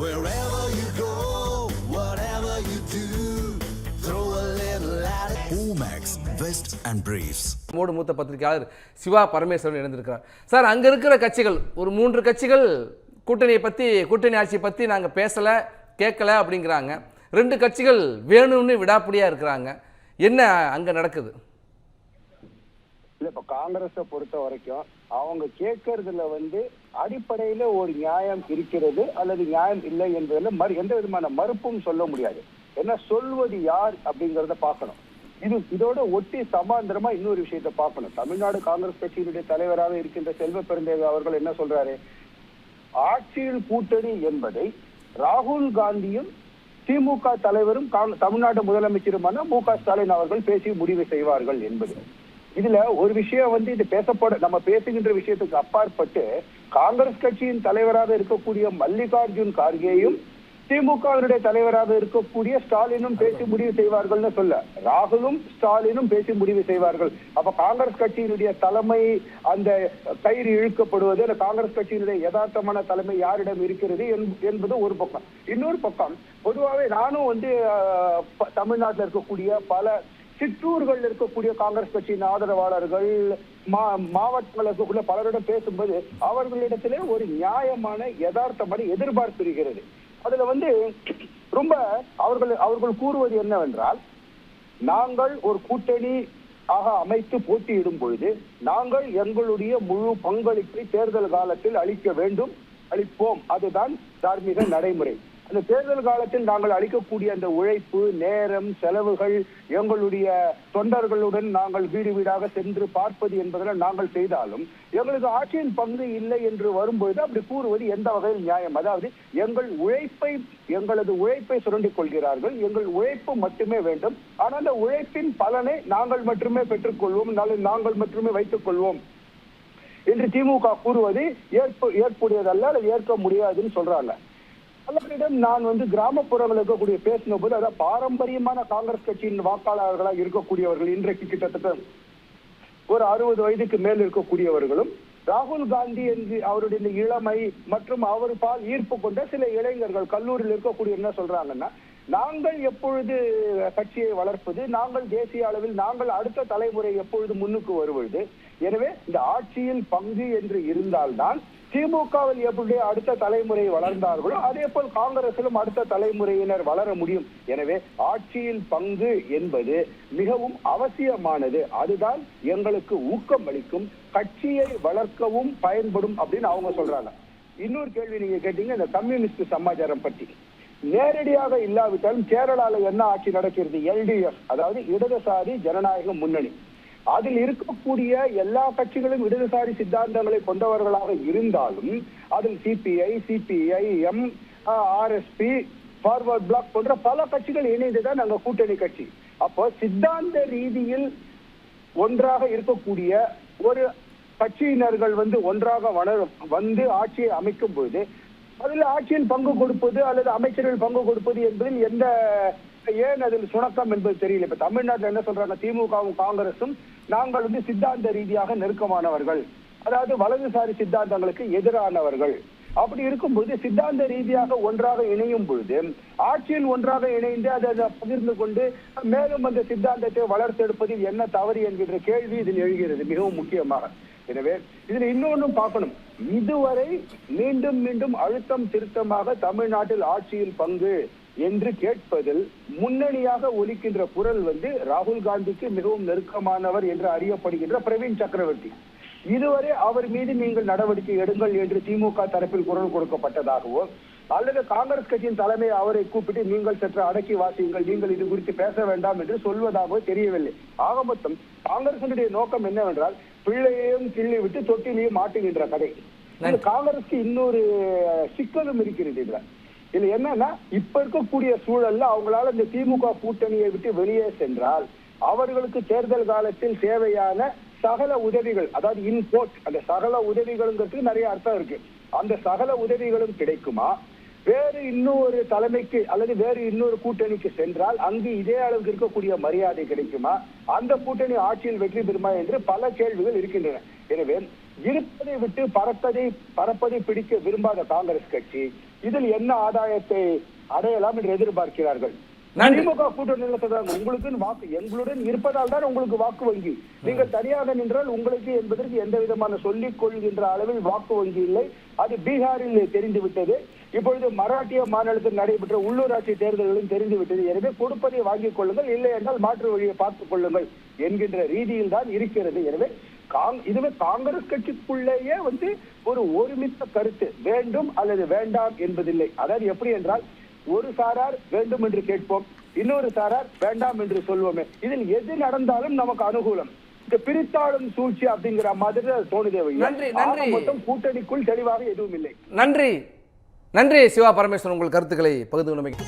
Wherever you go, whatever you do, throw a little at it. Omax, Vest and Briefs. மூத்த பத்திரிகையாளர் சிவா பரமேஸ்வரன் இணைந்திருக்கிறார். Sir, அங்கே இருக்கிற கட்சிகள் ஒரு 3 கட்சிகள் கூட்டணி ஆட்சியை பற்றி நாங்கள் பேசலை கேட்கல அப்படிங்கிறாங்க. 2 கட்சிகள் வேணும்னு விடாப்பிடியாக இருக்கிறாங்க. என்ன அங்கே நடக்குது? இல்ல, இப்ப காங்கிரஸை பொறுத்த வரைக்கும் அவங்க கேட்கறதுல அடிப்படையில ஒரு நியாயம் இருக்கிறது அல்லது நியாயம் இல்லை என்பதுல எந்த விதமான மறுப்பும் சொல்ல முடியாது. என்ன சொல்வது யார் அப்படிங்கறத பார்க்கணும். இதோட ஒட்டி சமாந்தரமா இன்னொரு விஷயத்த பார்க்கணும். தமிழ்நாடு காங்கிரஸ் கட்சியினுடைய தலைவராக இருக்கின்ற செல்வ பெருந்தேவ அவர்கள் என்ன சொல்றாரு? ஆட்சியில் கூட்டணி என்பதை ராகுல் காந்தியும் திமுக தலைவரும் தமிழ்நாடு முதலமைச்சருமான மு.க. ஸ்டாலின் அவர்கள் பேசி முடிவு செய்வார்கள் என்பது. இதுல ஒரு விஷயம் இது நம்ம பேசுகின்ற விஷயத்துக்கு அப்பாற்பட்டு காங்கிரஸ் கட்சியின் தலைவராக இருக்கக்கூடிய மல்லிகார்ஜுன் கார்கேயும் திமுகவினுடைய தலைவராக இருக்கக்கூடிய ஸ்டாலினும் பேசி முடிவு செய்வார்கள்னு சொல்ல, ராகுலும் ஸ்டாலினும் பேசி முடிவு செய்வார்கள். அப்ப காங்கிரஸ் கட்சியினுடைய தலைமை அந்த கயிறு இழுக்கப்படுவது, அந்த காங்கிரஸ் கட்சியினுடைய யதார்த்தமான தலைமை யாரிடம் இருக்கிறது என்பது ஒரு பக்கம். இன்னொரு பக்கம், பொதுவாகவே நானும் தமிழ்நாட்டில் இருக்கக்கூடிய பல சிற்றூர்கள் இருக்கக்கூடிய காங்கிரஸ் கட்சியின் ஆதரவாளர்கள், மாவட்டங்கள் இருக்கக்கூடிய பலரிடம் பேசும்போது அவர்களிடத்திலே ஒரு நியாயமான யதார்த்தமான எதிர்பார்ப்பு இருக்கிறது. அதுல ரொம்ப அவர்கள் கூறுவது என்னவென்றால், நாங்கள் ஒரு கூட்டணி அமைத்து போட்டியிடும் பொழுது நாங்கள் எங்களுடைய முழு பங்களிப்பை தேர்தல் காலத்தில் அளிப்போம். அதுதான் தார்மீக நடைமுறை. அந்த தேர்தல் காலத்தில் நாங்கள் அளிக்கக்கூடிய அந்த உழைப்பு, நேரம், செலவுகள், எங்களுடைய தொண்டர்களுடன் நாங்கள் வீடு வீடாக சென்று பார்ப்பது என்பதில் நாங்கள் செய்தாலும் எங்களுக்கு ஆட்சியின் பங்கு இல்லை என்று வரும்பொழுது அப்படி கூறுவது எந்த வகையில் நியாயம்? அதாவது எங்களது உழைப்பை சுரண்டிக் கொள்கிறார்கள். எங்கள் உழைப்பு மட்டுமே வேண்டும். ஆனால் அந்த உழைப்பின் பலனை நாங்கள் மட்டுமே பெற்றுக்கொள்வோம், நாங்கள் மட்டுமே வைத்துக் கொள்வோம் என்று திமுக கூறுவது ஏற்புடையதல்ல, அல்லது ஏற்க முடியாதுன்னு சொல்றாங்க. பலரிடம் நான் கிராமப்புறங்கள் இருக்கக்கூடிய பேசின போது, அதாவது பாரம்பரியமான காங்கிரஸ் கட்சியின் வாக்காளர்களாக இருக்கக்கூடியவர்கள், இன்றைக்கு கிட்டத்தட்ட ஒரு 60 வயதுக்கு மேல் இருக்கக்கூடியவர்களும் ராகுல் காந்தி என்று அவருடைய இளமை மற்றும் அவர் பால் ஈர்ப்பு கொண்ட சில இளைஞர்கள் கல்லூரியில் இருக்கக்கூடிய என்ன சொல்றாங்கன்னா, நாங்கள் எப்பொழுது கட்சியை வளர்ப்பது, நாங்கள் தேசிய அளவில் நாங்கள் அடுத்த தலைமுறை எப்பொழுது முன்னுக்கு வருவது, எனவே இந்த ஆட்சியில் பங்கு என்று இருந்தால்தான் திமுகவில் எப்படி அடுத்த தலைமுறை வளர்ந்தார்களோ அதே போல் காங்கிரசிலும் அடுத்த தலைமுறையினர் வளர முடியும். எனவே ஆட்சியில் பங்கு என்பது மிகவும் அவசியமானது. அதுதான் எங்களுக்கு ஊக்கம் அளிக்கும், கட்சியை வளர்க்கவும் பயன்படும் அப்படின்னு அவங்க சொல்றாங்க. இன்னொரு கேள்வி நீங்க கேட்டீங்க, இந்த கம்யூனிஸ்ட் சமாச்சாரம் பற்றி. நேரடியாக இல்லாவிட்டாலும் கேரளால என்ன ஆட்சி நடக்கிறது? LDF, அதாவது இடதுசாரி ஜனநாயக முன்னணி. அதில் இருக்கக்கூடிய எல்லா கட்சிகளும் இடதுசாரி சித்தாந்தங்களை கொண்டவர்களாக இருந்தாலும் அதில் CPI, CPIM, RSP, Forward Bloc போன்ற பல கட்சிகள் இணைந்துதான் நாங்கள் கூட்டணி கட்சி. அப்போ சித்தாந்த ரீதியில் ஒன்றாக இருக்கக்கூடிய ஒரு கட்சியினர்கள் ஒன்றாக ஆட்சியை அமைக்கும் பொழுது அதில் ஆட்சியில் பங்கு கொடுப்பது அல்லது அமைச்சர்கள் பங்கு கொடுப்பது என்பதில் ஏன் அதில் சுணக்கம் என்பது தெரியல. இப்ப தமிழ்நாட்டில் என்ன சொல்றாங்க? திமுகவும் காங்கிரசும் நாங்கள் சித்தாந்த ரீதியாக நெருக்கமானவர்கள், அதாவது வலதுசாரி சித்தாந்தங்களுக்கு எதிரானவர்கள். அப்படி இருக்கும்போது சித்தாந்த ரீதியாக ஒன்றாக இணையும் பொழுது ஆட்சியில் ஒன்றாக இணைந்து அதை பகிர்ந்து கொண்டு மேலும் அந்த சித்தாந்தத்தை வளர்த்தெடுப்பதில் என்ன தவறு என்கின்ற கேள்வி இதில் எழுகிறது மிகவும் முக்கியமாக. எனவே இதுல இன்னொன்னும் பார்க்கணும். இதுவரை மீண்டும் மீண்டும் அழுத்தம் திருத்தமாக தமிழ்நாட்டில் ஆட்சியில் பங்கு என்று கேட்பதில் முன்னணியாக ஒலிக்கின்ற குரல் ராகுல் காந்திக்கு மிகவும் நெருக்கமானவர் என்று அறியப்படுகின்ற பிரவீன் சக்கரவர்த்தி. இதுவரை அவர் மீது நீங்கள் நடவடிக்கை எடுங்கள் என்று திமுக தரப்பில் குரல் கொடுக்கப்பட்டதாகவோ அல்லது காங்கிரஸ் கட்சியின் தலைமை அவரை கூப்பிட்டு நீங்கள் சற்று அடக்கி வாசியுங்கள், நீங்கள் இது குறித்து பேச வேண்டாம் என்று சொல்வதாகவோ தெரியவில்லை. ஆக மொத்தம் காங்கிரசினுடைய நோக்கம் என்னவென்றால் பிள்ளையையும் கிள்ளி விட்டு தொட்டிலையும் மாட்டுகின்ற கதை. காங்கிரஸ்க்கு இன்னொரு சிக்கலும் இருக்கிறது. இதுல என்னன்னா, இப்ப இருக்கக்கூடிய சூழல்ல அவங்களால இந்த திமுக கூட்டணியை விட்டு வெளியே சென்றால் அவர்களுக்கு தேர்தல் காலத்தில் தேவையான சகல உதவிகள், அதாவது இன்போர்ட், அந்த சகல உதவிகளுங்கிறதுக்கு நிறைய அர்த்தம் இருக்கு. அந்த சகல உதவிகளும் கிடைக்குமா? வேறு இன்னொரு தலைமைக்கு அல்லது வேறு இன்னொரு கூட்டணிக்கு சென்றால் அங்கு இதே அளவுக்கு இருக்கக்கூடிய மரியாதை கிடைக்குமா? அந்த கூட்டணி ஆட்சியில் வெற்றி பெறுமா என்று பல கேள்விகள் இருக்கின்றன. எனவே இருப்பதை விட்டு பறப்பதை பிடிக்க விரும்பாத காங்கிரஸ் கட்சி இதில் என்ன ஆதாயத்தை அடையலாம் என்று எதிர்பார்க்கிறார்கள்? நன்றி. திமுக கூட்டணியில் உங்களுக்கு வாக்கு எங்களுடன் இருப்பதால் தான் உங்களுக்கு வாக்கு வங்கி. நீங்கள் தனியாக நின்றால் உங்களுக்கு என்பதற்கு எந்த விதமான சொல்லிக் கொள்கின்ற அளவில் வாக்கு வங்கி இல்லை. அது பீகாரில் தெரிந்து விட்டது. இப்பொழுது மராட்டிய மாநிலத்தில் நடைபெற்ற உள்ளூராட்சி தேர்தல்களும் தெரிந்து விட்டது. எனவே கொடுப்பதை வாங்கிக் கொள்ளுங்கள், இல்லை என்றால் மாற்று வழியை பார்த்துக் கொள்ளுங்கள் என்கின்ற ரீதியில் தான் இருக்கிறது. எனவே இதுவே காங்கிரஸ் கட்சிக்குள்ளேயே ஒரு ஒருமித்த கருத்து வேண்டும் அல்லது வேண்டாம் என்பதில்லை. அதாவது எப்படி என்றால், ஒரு சாரார் வேண்டும் என்று கேட்போம், இன்னொரு சாரார் வேண்டாம் என்று சொல்வோமே. இதில் எது நடந்தாலும் நமக்கு அனுகூலம். இந்த பிரித்தாளும் சூழ்ச்சி அப்படிங்கிற மாதிரி தோணுதே. மொத்தம் கூட்டணிக்குள் தெளிவாக எதுவும் இல்லை. நன்றி நன்றி சிவா பரமேஸ்வரன், உங்கள் கருத்துக்களை பகிர்ந்து கொண்டமைக்கு.